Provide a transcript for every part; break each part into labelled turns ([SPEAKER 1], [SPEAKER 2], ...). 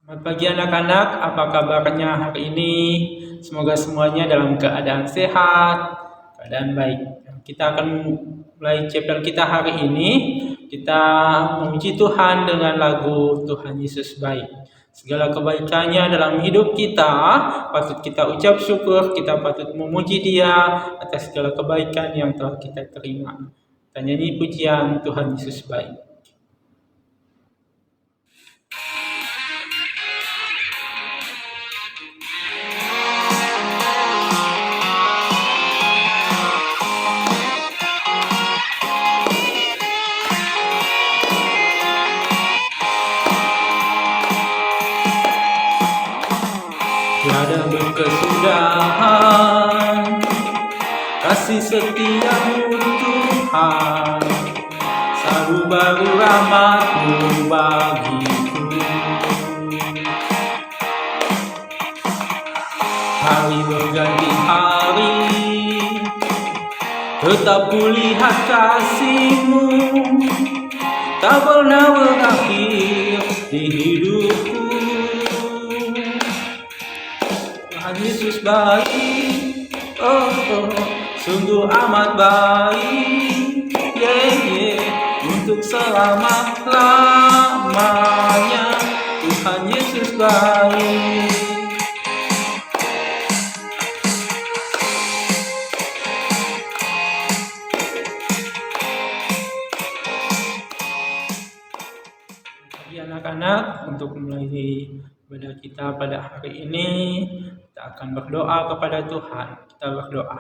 [SPEAKER 1] Selamat pagi anak-anak, apa kabarnya hari ini? Semoga semuanya dalam keadaan sehat, keadaan baik. Kita akan mulai chapter kita hari ini. Kita memuji Tuhan dengan lagu Tuhan Yesus Baik. Segala kebaikannya dalam hidup kita, patut kita ucap syukur, kita patut memuji Dia atas segala kebaikan yang telah kita terima. Kita nyanyi pujian Tuhan Yesus Baik. Tiada berkesudahan kasih setiamu Tuhan, selalu baru rahmat-Mu bagiku. Hari berganti hari, tetap kulihat kasih-Mu, tak pernah berakhir di hidupku. Tuhan Yesus baik, sungguh amat baik, untuk selama-lamanya. Tuhan Yesus baik. Bagi anak-anak, untuk mulai ibadah kita pada hari ini, kita akan berdoa kepada Tuhan. Kita berdoa.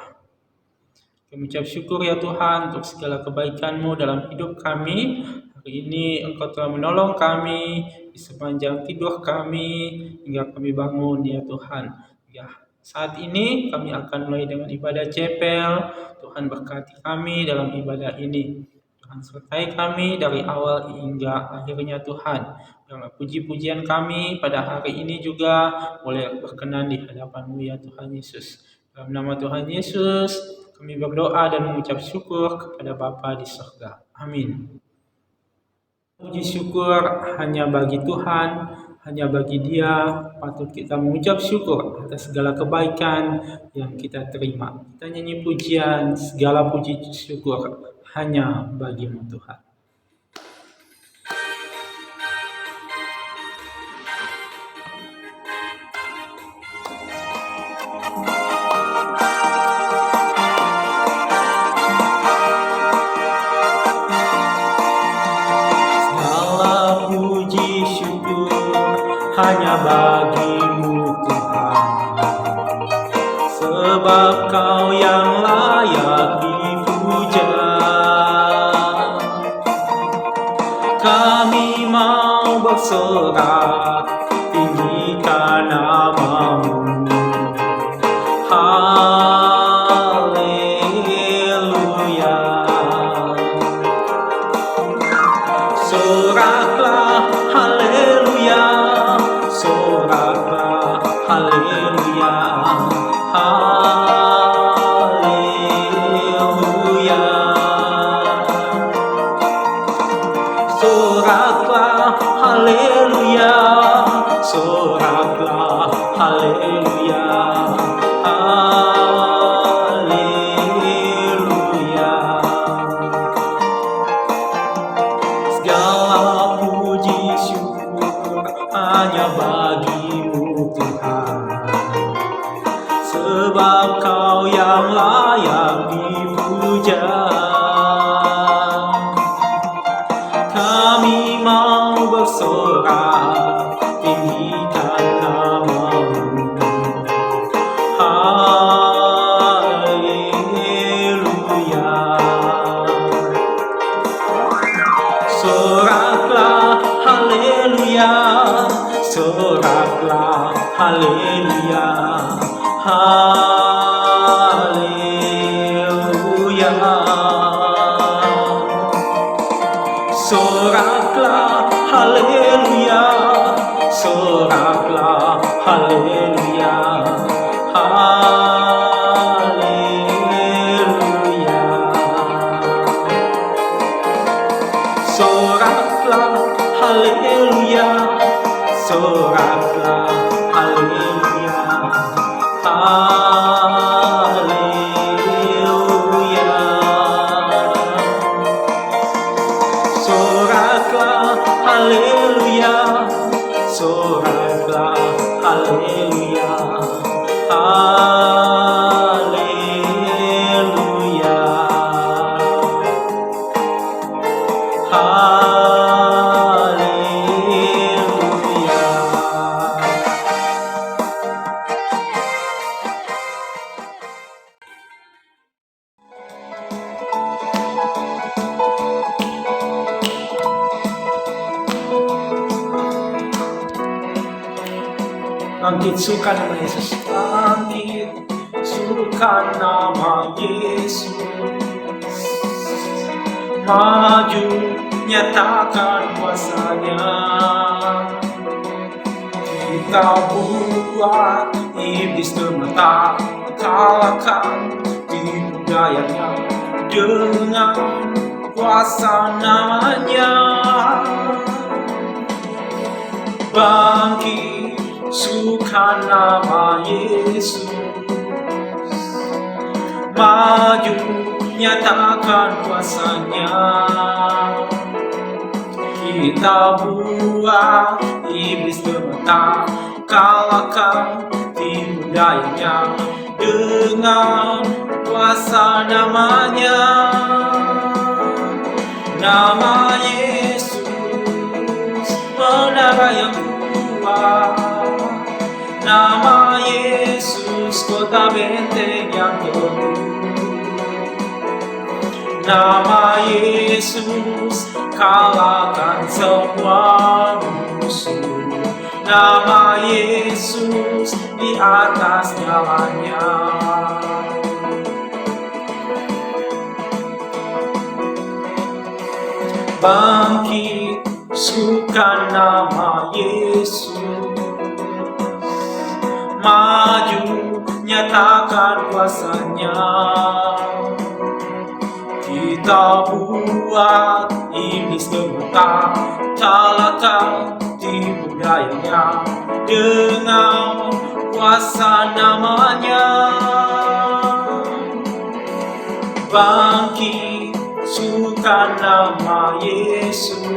[SPEAKER 1] Kami ucap syukur ya Tuhan untuk segala kebaikan-Mu dalam hidup kami. Hari ini Engkau telah menolong kami di sepanjang tidur kami hingga kami bangun ya Tuhan. Ya, saat ini kami akan mulai dengan ibadah chapel. Tuhan berkati kami dalam ibadah ini. Tuhan sertai kami dari awal hingga akhirnya Tuhan. Dalam puji-pujian kami pada hari ini juga boleh berkenan di hadapan-Mu ya Tuhan Yesus. Dalam nama Tuhan Yesus kami berdoa dan mengucap syukur kepada Bapa di surga. Amin. Puji syukur hanya bagi Tuhan, hanya bagi Dia patut kita mengucap syukur atas segala kebaikan yang kita terima. Kita nyanyi pujian, segala puji syukur hanya bagi-Mu Tuhan. Segala puji syukur hanya bagi-Mu Tuhan, sebab Kau yang layak dipuja. Kami mau bersorak, tinggikan nama-Mu. Haleluya. Soraklah haleluya, soraklah haleluya. Haleluya. Soraklah haleluya, soraklah haleluya. Haleluya. Segala puji syukur hanya bagi-Mu Tuhan, sebab Kau yang layak dipuja. Kami mau bersorak, tinggikan nama-Mu. Haleluya. Soraklah haleluya, soraklah haleluya. Haleluya. Soraklah haleluya, soraklah haleluya. Haleluya. Soraklah haleluya, soraklah Bangkit, suka nama Yesus. Bangkit, suka nama Yesus. Maju, nyatakan kuasanya. Kita buat iblis termata, kalahkan tipu dayanya dengan kuasa namanya. Bangkit, suka nama Yesus. Maju, nyatakan kuasanya. Kita buat iblis termata, kalahkan tipu dayanya dengan kuasa namanya. Nama Yesus, menara yang kuat. Nama Yesus, kota benteng yang teguh. Nama Yesus, kalahkan semua musuh. Nama Yesus, di atas jalannya. Bangkit, suka nama Yesus. Maju, nyatakan kuasanya. Kita buat iblis termata, kalahkan tipu dayanya dengan kuasa namanya. Bangkit, suka nama Yesus.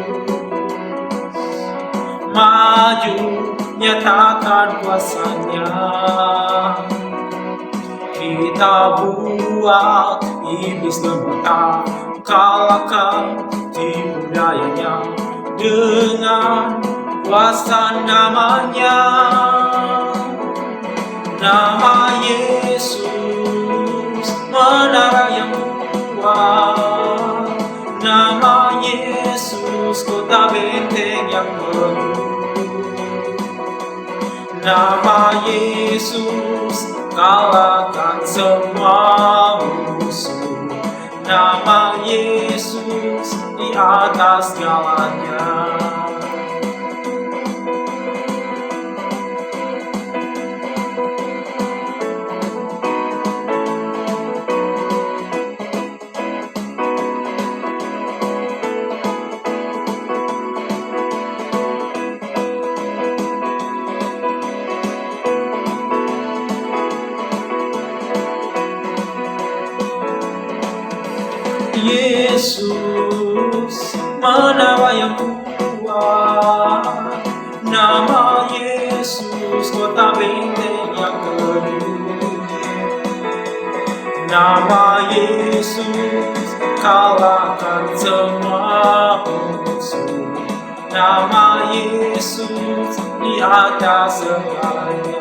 [SPEAKER 1] Maju, nyatakan kuasanya. Kita buat iblis termata, kalahkan tipu dayanya dengan kuasa namanya. Nama Yesus, menara yang kuat. Nama Yesus, kota benteng yang teguh. Nama Yesus, kalahkan semua musuh. Nama Yesus, di atas jalannya. Yesus, menara yang kuat. Nama Yesus, kota benteng yang teguh. Nama Yesus, kalahkan semua musuh. Nama Yesus, di atas segalanya.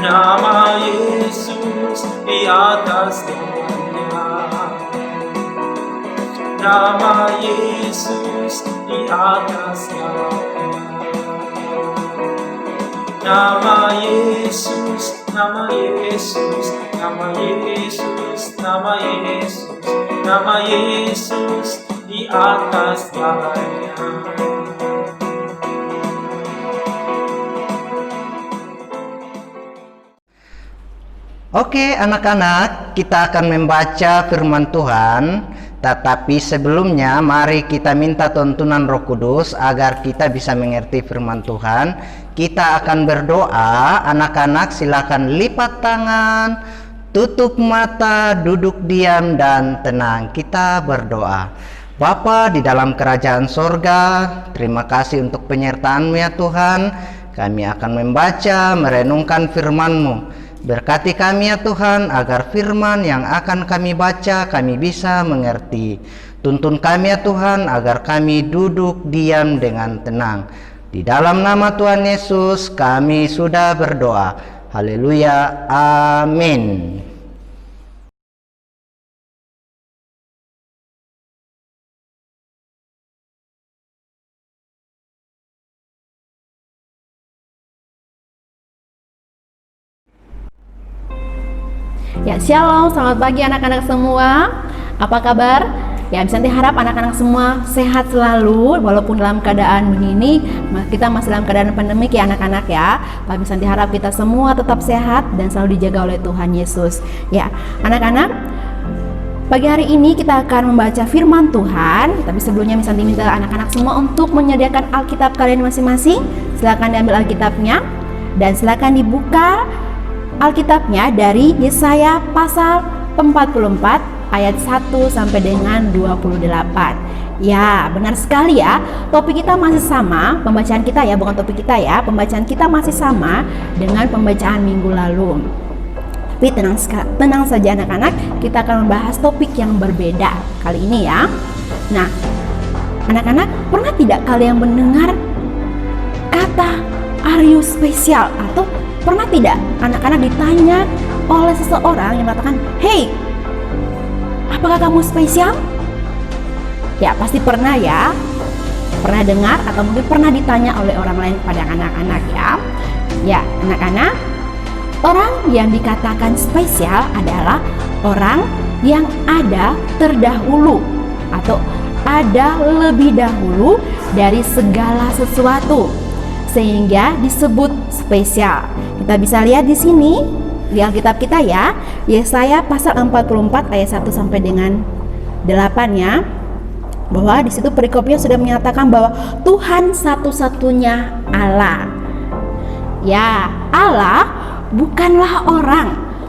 [SPEAKER 1] Nama Yesus, di atas segalanya. Nama Yesus, di atas segalanya. Nama Yesus, nama Yesus, nama Yesus, nama Yesus, nama Yesus, di atas segalanya.
[SPEAKER 2] Oke, anak-anak, kita akan membaca firman Tuhan. Tetapi sebelumnya, mari kita minta tuntunan Roh Kudus agar kita bisa mengerti firman Tuhan. Kita akan berdoa. Anak-anak, silakan lipat tangan, tutup mata, duduk diam dan tenang. Kita berdoa. Bapa di dalam kerajaan sorga, terima kasih untuk penyertaan-Mu ya Tuhan. Kami akan membaca, merenungkan firman-Mu. Berkati kami ya Tuhan, agar firman yang akan kami baca kami bisa mengerti. Tuntun kami ya Tuhan, agar kami duduk diam dengan tenang. Di dalam nama Tuhan Yesus kami sudah berdoa. Haleluya, amin.
[SPEAKER 3] Ya, shalom, selamat pagi anak-anak semua. Apa kabar? Ya, Santi harap anak-anak semua sehat selalu walaupun dalam keadaan begini. Kita masih dalam keadaan pandemik ya anak-anak ya. Tapi Santi harap kita semua tetap sehat dan selalu dijaga oleh Tuhan Yesus. Ya, anak-anak, pagi hari ini kita akan membaca firman Tuhan. Tapi sebelumnya Santi minta anak-anak semua untuk menyediakan Alkitab kalian masing-masing. Silakan diambil Alkitabnya dan silakan dibuka Alkitabnya dari Yesaya pasal 44 ayat 1 sampai dengan 28. Ya, benar sekali ya. Topik kita masih sama, pembacaan kita ya, bukan topik kita ya. Pembacaan kita masih sama dengan pembacaan minggu lalu. Tapi tenang saja anak-anak, kita akan membahas topik yang berbeda kali ini ya. Nah, anak-anak, pernah tidak kalian mendengar kata "are you special" atau pernah tidak anak-anak ditanya oleh seseorang yang mengatakan, "Hey, apakah kamu spesial?" Ya, pasti pernah ya. Pernah dengar atau mungkin pernah ditanya oleh orang lain kepada anak-anak ya. Ya, anak-anak, orang yang dikatakan spesial adalah orang yang ada terdahulu atau ada lebih dahulu dari segala sesuatu sehingga disebut spesial. Kita bisa lihat di sini di Alkitab kita ya, Yesaya pasal 44 ayat 1 sampai dengan 8 ya. Bahwa di situ perikopnya sudah menyatakan bahwa Tuhan satu-satunya Allah. Ya, Allah bukanlah orang,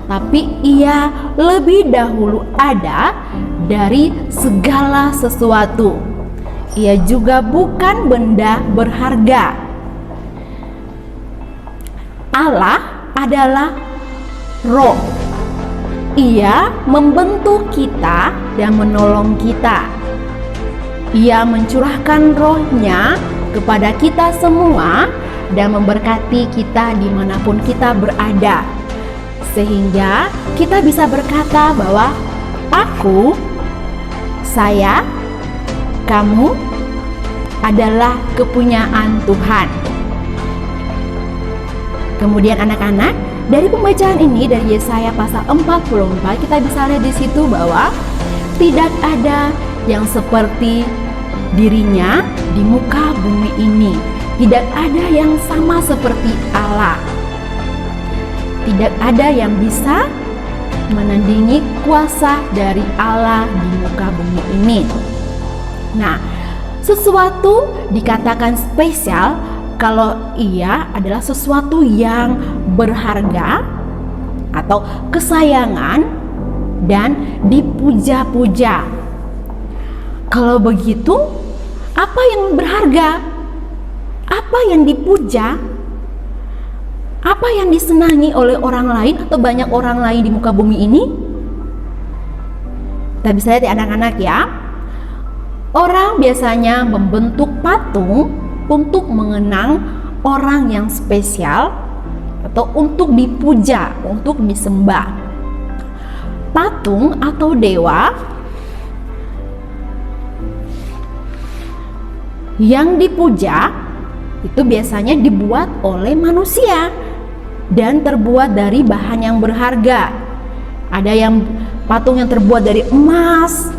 [SPEAKER 3] tapi Ia lebih dahulu ada dari segala sesuatu. Ia juga bukan benda berharga. Allah adalah Roh. Ia membentuk kita dan menolong kita. Ia mencurahkan Roh-Nya kepada kita semua dan memberkati kita dimanapun kita berada, sehingga kita bisa berkata bahwa aku, saya, kamu adalah kepunyaan Tuhan. Kemudian anak-anak, dari pembacaan ini dari Yesaya pasal 44 kita bisa lihat di situ bahwa tidak ada yang seperti dirinya di muka bumi ini. Tidak ada yang sama seperti Allah. Tidak ada yang bisa menandingi kuasa dari Allah di muka bumi ini. Nah, sesuatu dikatakan spesial kalau ia adalah sesuatu yang berharga atau kesayangan dan dipuja-puja. Kalau begitu, apa yang berharga? Apa yang dipuja? Apa yang disenangi oleh orang lain atau banyak orang lain di muka bumi ini? Kita bisa lihat ya anak-anak ya. Orang biasanya membentuk patung untuk mengenang orang yang spesial atau untuk dipuja, untuk disembah. Patung atau dewa yang dipuja itu biasanya dibuat oleh manusia dan terbuat dari bahan yang berharga. Ada yang patung yang terbuat dari emas,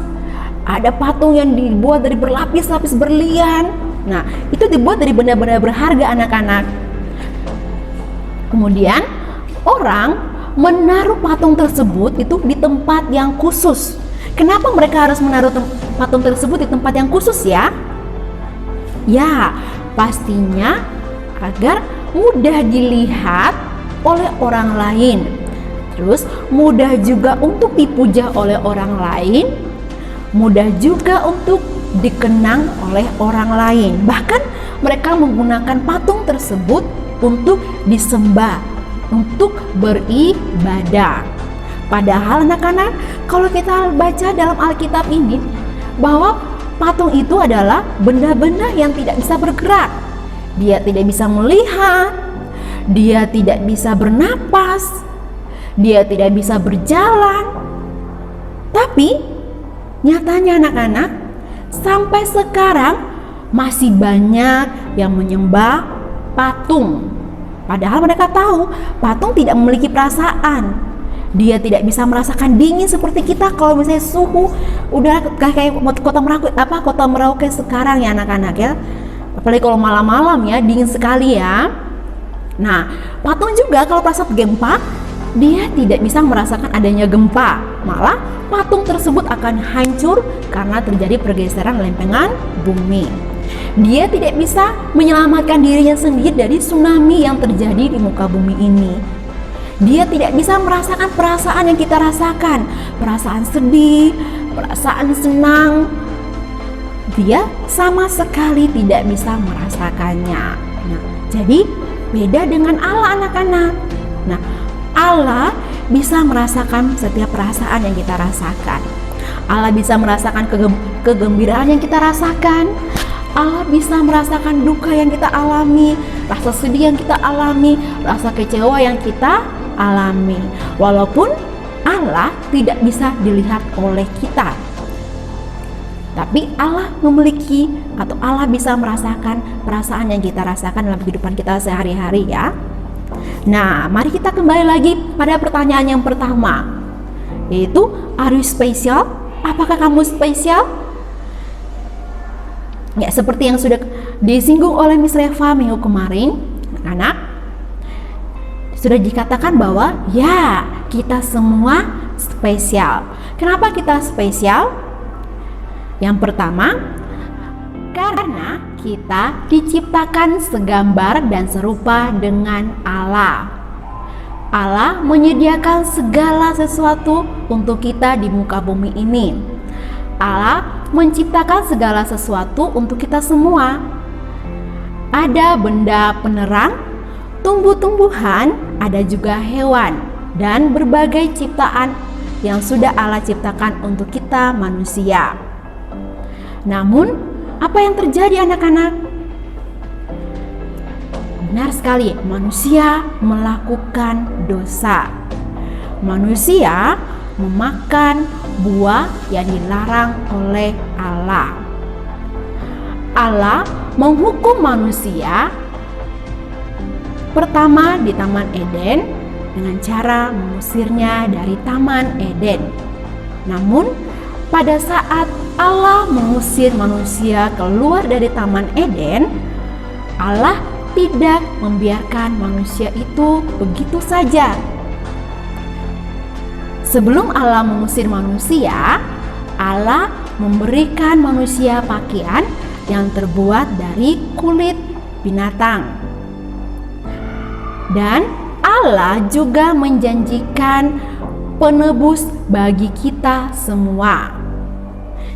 [SPEAKER 3] ada patung yang dibuat dari berlapis-lapis berlian. Nah, itu dibuat dari benda-benda berharga anak-anak. Kemudian orang menaruh patung tersebut itu di tempat yang khusus. Kenapa mereka harus menaruh patung tersebut di tempat yang khusus ya? Ya, pastinya agar mudah dilihat oleh orang lain. Terus mudah juga untuk dipuja oleh orang lain, mudah juga untuk dikenang oleh orang lain. Bahkan mereka menggunakan patung tersebut untuk disembah, untuk beribadah. Padahal anak-anak, kalau kita baca dalam Alkitab ini bahwa patung itu adalah benda-benda yang tidak bisa bergerak. Dia tidak bisa melihat, dia tidak bisa bernapas, dia tidak bisa berjalan. Tapi nyatanya anak-anak, sampai sekarang masih banyak yang menyembah patung. Padahal mereka tahu patung tidak memiliki perasaan. Dia tidak bisa merasakan dingin seperti kita. Kalau misalnya suhu udah kayak kota Merauke sekarang ya anak-anak ya, apalagi kalau malam-malam ya, dingin sekali ya. Nah, patung juga kalau pada saat gempa, dia tidak bisa merasakan adanya gempa, malah patung tersebut akan hancur karena terjadi pergeseran lempengan bumi. Dia tidak bisa menyelamatkan dirinya sendiri dari tsunami yang terjadi di muka bumi ini. Dia tidak bisa merasakan perasaan yang kita rasakan, perasaan sedih, perasaan senang. Dia sama sekali tidak bisa merasakannya. Nah, jadi beda dengan Allah anak-anak. Nah, Allah bisa merasakan setiap perasaan yang kita rasakan. Allah bisa merasakan kegembiraan yang kita rasakan. Allah bisa merasakan duka yang kita alami, rasa sedih yang kita alami, rasa kecewa yang kita alami. Walaupun Allah tidak bisa dilihat oleh kita, tapi Allah memiliki atau Allah bisa merasakan perasaan yang kita rasakan dalam kehidupan kita sehari-hari ya. Nah, mari kita kembali lagi pada pertanyaan yang pertama, yaitu are you special? Apakah kamu spesial? Ya, seperti yang sudah disinggung oleh Miss Reva minggu kemarin, anak-anak, sudah dikatakan bahwa ya, kita semua spesial. Kenapa kita spesial? Yang pertama, karena kita diciptakan segambar dan serupa dengan Allah. Allah menyediakan segala sesuatu untuk kita di muka bumi ini. Allah menciptakan segala sesuatu untuk kita semua. Ada benda penerang, tumbuh-tumbuhan, ada juga hewan, dan berbagai ciptaan yang sudah Allah ciptakan untuk kita manusia. Namun, apa yang terjadi anak-anak? Benar sekali, manusia melakukan dosa. Manusia memakan buah yang dilarang oleh Allah. Allah menghukum manusia pertama di Taman Eden dengan cara mengusirnya dari Taman Eden. Namun, pada saat Allah mengusir manusia keluar dari Taman Eden, Allah tidak membiarkan manusia itu begitu saja. Sebelum Allah mengusir manusia, Allah memberikan manusia pakaian yang terbuat dari kulit binatang. Dan Allah juga menjanjikan penebus bagi kita semua.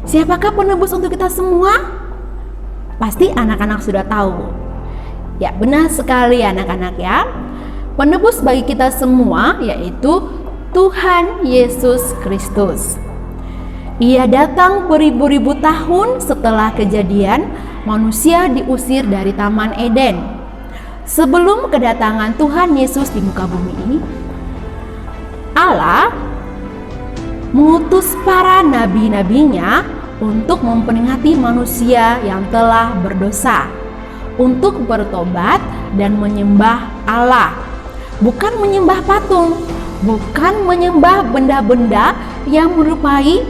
[SPEAKER 3] Siapakah penebus untuk kita semua? Pasti anak-anak sudah tahu. Ya, benar sekali anak-anak ya. Penebus bagi kita semua yaitu Tuhan Yesus Kristus. Ia datang beribu-ribu tahun setelah kejadian manusia diusir dari Taman Eden. Sebelum kedatangan Tuhan Yesus di muka bumi ini, Allah mengutus para nabi-nabinya untuk memperingati manusia yang telah berdosa, untuk bertobat dan menyembah Allah. Bukan menyembah patung, bukan menyembah benda-benda yang menyerupai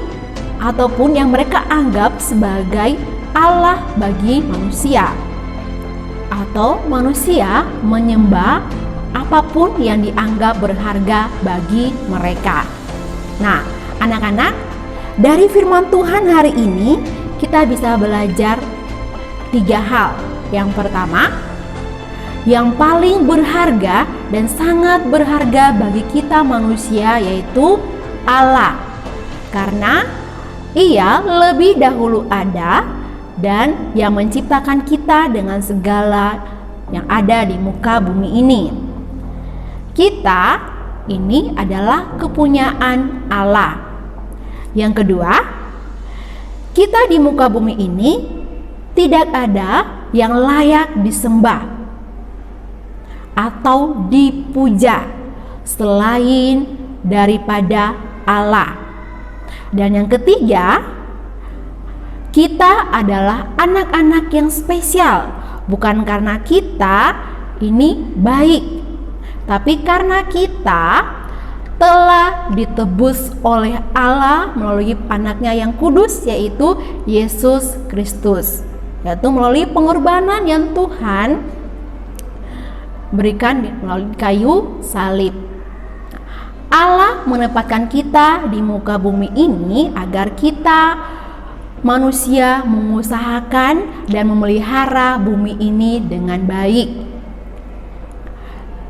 [SPEAKER 3] ataupun yang mereka anggap sebagai Allah bagi manusia, atau manusia menyembah apapun yang dianggap berharga bagi mereka. Nah, anak-anak, dari firman Tuhan hari ini kita bisa belajar 3 hal. Yang pertama, yang paling berharga dan sangat berharga bagi kita manusia yaitu Allah, karena Ia lebih dahulu ada dan yang menciptakan kita dengan segala yang ada di muka bumi ini. Kita ini adalah kepunyaan Allah. Yang kedua, kita di muka bumi ini tidak ada yang layak disembah atau dipuja selain daripada Allah. Dan yang ketiga, kita adalah anak-anak yang spesial, bukan karena kita ini baik, tapi karena kita telah ditebus oleh Allah melalui anaknya yang kudus, yaitu Yesus Kristus, yaitu melalui pengorbanan yang Tuhan berikan melalui kayu salib. Allah menempatkan kita di muka bumi ini agar kita manusia mengusahakan dan memelihara bumi ini dengan baik.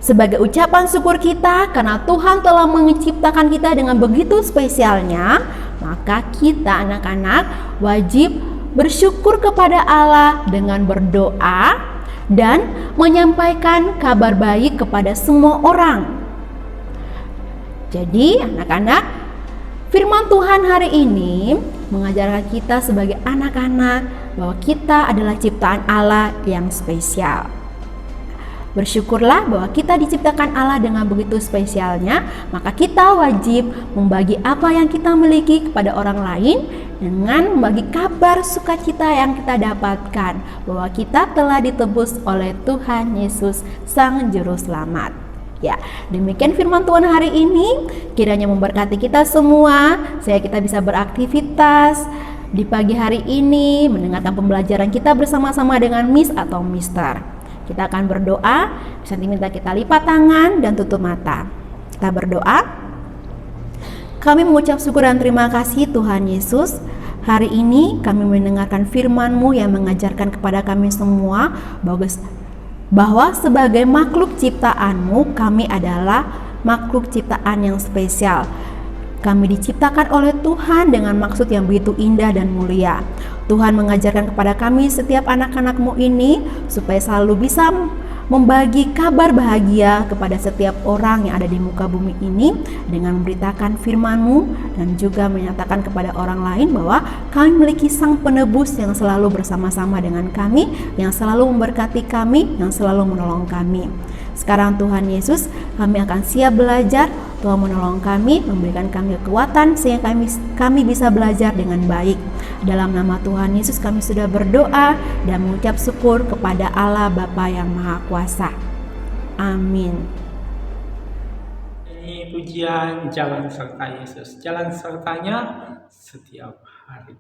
[SPEAKER 3] Sebagai ucapan syukur kita karena Tuhan telah menciptakan kita dengan begitu spesialnya, maka kita anak-anak wajib bersyukur kepada Allah dengan berdoa dan menyampaikan kabar baik kepada semua orang. Jadi anak-anak, firman Tuhan hari ini mengajarkan kita sebagai anak-anak bahwa kita adalah ciptaan Allah yang spesial. Bersyukurlah bahwa kita diciptakan Allah dengan begitu spesialnya, maka kita wajib membagi apa yang kita miliki kepada orang lain dengan membagi kabar sukacita yang kita dapatkan bahwa kita telah ditebus oleh Tuhan Yesus Sang Juru Selamat. Ya, demikian firman Tuhan hari ini, kiranya memberkati kita semua, sehingga kita bisa beraktivitas di pagi hari ini, mendengarkan pembelajaran kita bersama-sama dengan Miss atau Mister. Kita akan berdoa, bisa diminta kita lipat tangan dan tutup mata. Kita berdoa. Kami mengucap syukur dan terima kasih Tuhan Yesus. Hari ini kami mendengarkan firman-Mu yang mengajarkan kepada kami semua bahwa sebagai makhluk ciptaan-Mu, kami adalah makhluk ciptaan yang spesial. Kami diciptakan oleh Tuhan dengan maksud yang begitu indah dan mulia. Tuhan mengajarkan kepada kami setiap anak-anak-Mu ini supaya selalu bisa membagi kabar bahagia kepada setiap orang yang ada di muka bumi ini dengan memberitakan firman-Mu dan juga menyatakan kepada orang lain bahwa kami memiliki Sang Penebus yang selalu bersama-sama dengan kami, yang selalu memberkati kami, yang selalu menolong kami. Sekarang Tuhan Yesus, kami akan siap belajar. Tuhan menolong kami, memberikan kami kekuatan sehingga kami bisa belajar dengan baik. Dalam nama Tuhan Yesus kami sudah berdoa dan mengucap syukur kepada Allah Bapa yang Maha Kuasa. Amin.
[SPEAKER 1] Ini pujian jalan serta Yesus. Jalan sertanya setiap hari.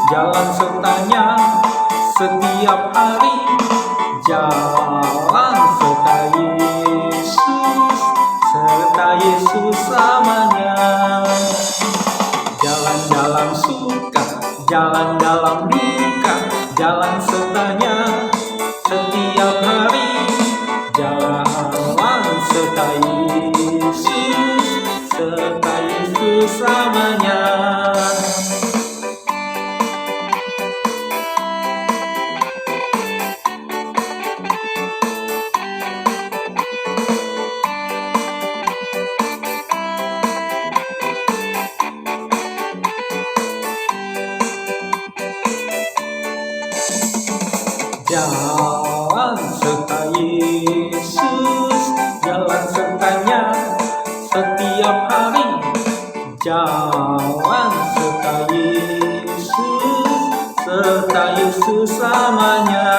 [SPEAKER 1] Jalan sertanya setiap hari, jalan serta Yesus, serta Yesus selamanya. Jalan dalam suka, jalan dalam duka, jalan sertanya setiap hari, jalan serta Yesus, serta Yesus selamanya. Jalan serta Yesus, jalan sertanya setiap hari, jalan serta Yesus, serta Yesus selamanya.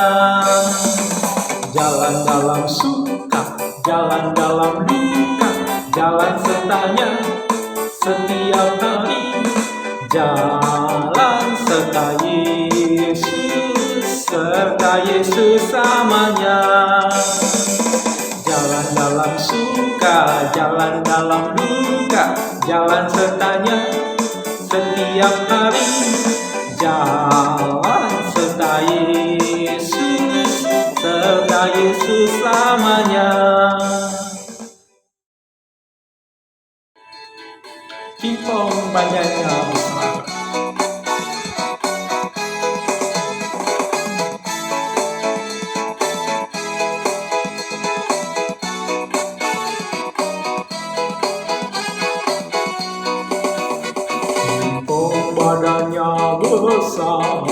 [SPEAKER 1] Jalan dalam suka, jalan dalam duka, jalan sertanya setiap hari, jalan serta Yesus, serta Yesus selamanya. Jalan dalam suka, jalan dalam duka, jalan sertanya setiap hari, jalan serta Yesus, serta Yesus selamanya. Cimpong banyaknya besar. Badannya besar,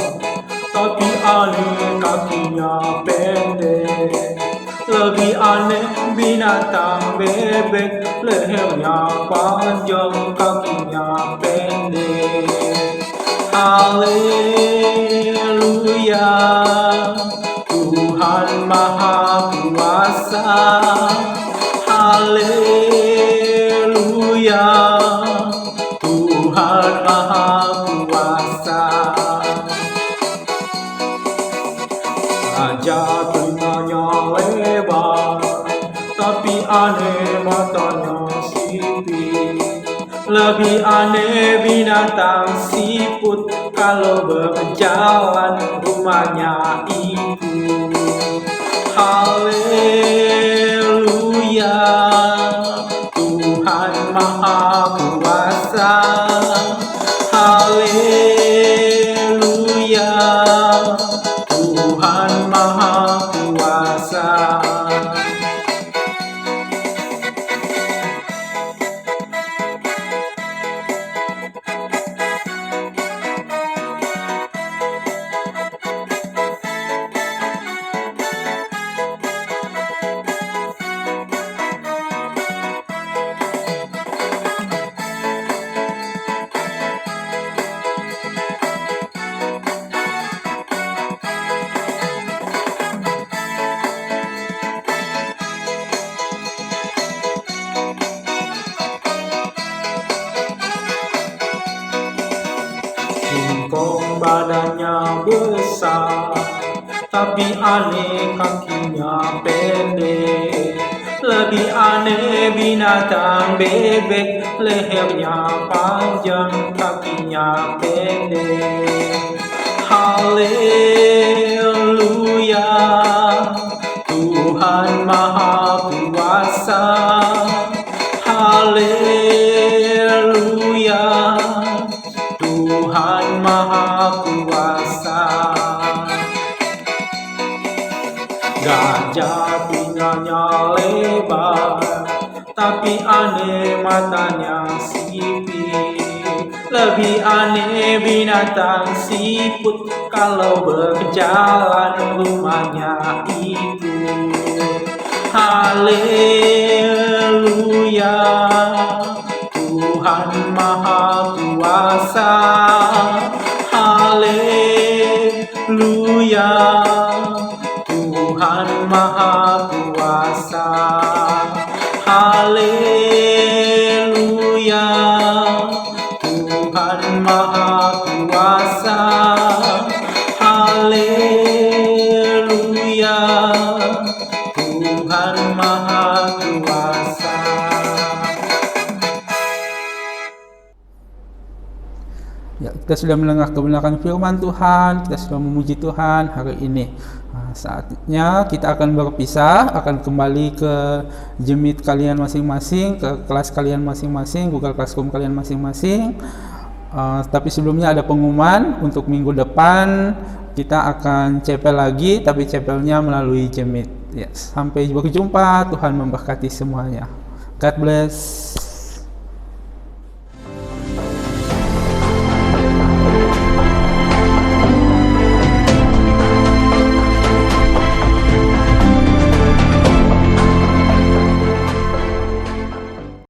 [SPEAKER 1] aneh kakinya pendek. Lebih aneh binatang bebek, lehernya panjang, kakinya pendek. Haleluya, Tuhan Maha Kuasa. Haleluya, Tuhan Maha Kuasa. Raja telinganya lebar, tapi aneh matanya sipit. Lebih aneh binatang siput, kalau berjalan rumahnya ikut. Haleluya, Tuhan Maha Kuasa. Haleluya, Tuhan Maha Kuasa. Singkong badannya besar, tapi aneh kakinya pendek. Lebih aneh binatang bebek, lehernya panjang, kakinya pendek. Haleluya, Tuhan Maha Kuasa. Haleluya, Tuhan Maha Kuasa. Gajah telinganya lebar, tapi aneh matanya sipit. Lebih aneh binatang siput, kalau berjalan rumahnya ikut. Haleluya, Tuhan Maha Kuasa. Haleluya, Tuhan Maha Kuasa. Haleluya, Tuhan Maha Kuasa. Haleluya, Tuhan Maha Kuasa.
[SPEAKER 4] Ya, kita sudah mendengar kebenaran firman Tuhan, kita sudah memuji Tuhan hari ini. Saatnya kita akan berpisah, akan kembali ke jemit kalian masing-masing, ke kelas kalian masing-masing, Google Classroom kalian masing-masing. Tapi sebelumnya ada pengumuman untuk minggu depan kita akan cepel lagi, tapi cepelnya melalui jemit. Ya, sampai berjumpa, Tuhan memberkati semuanya. God bless.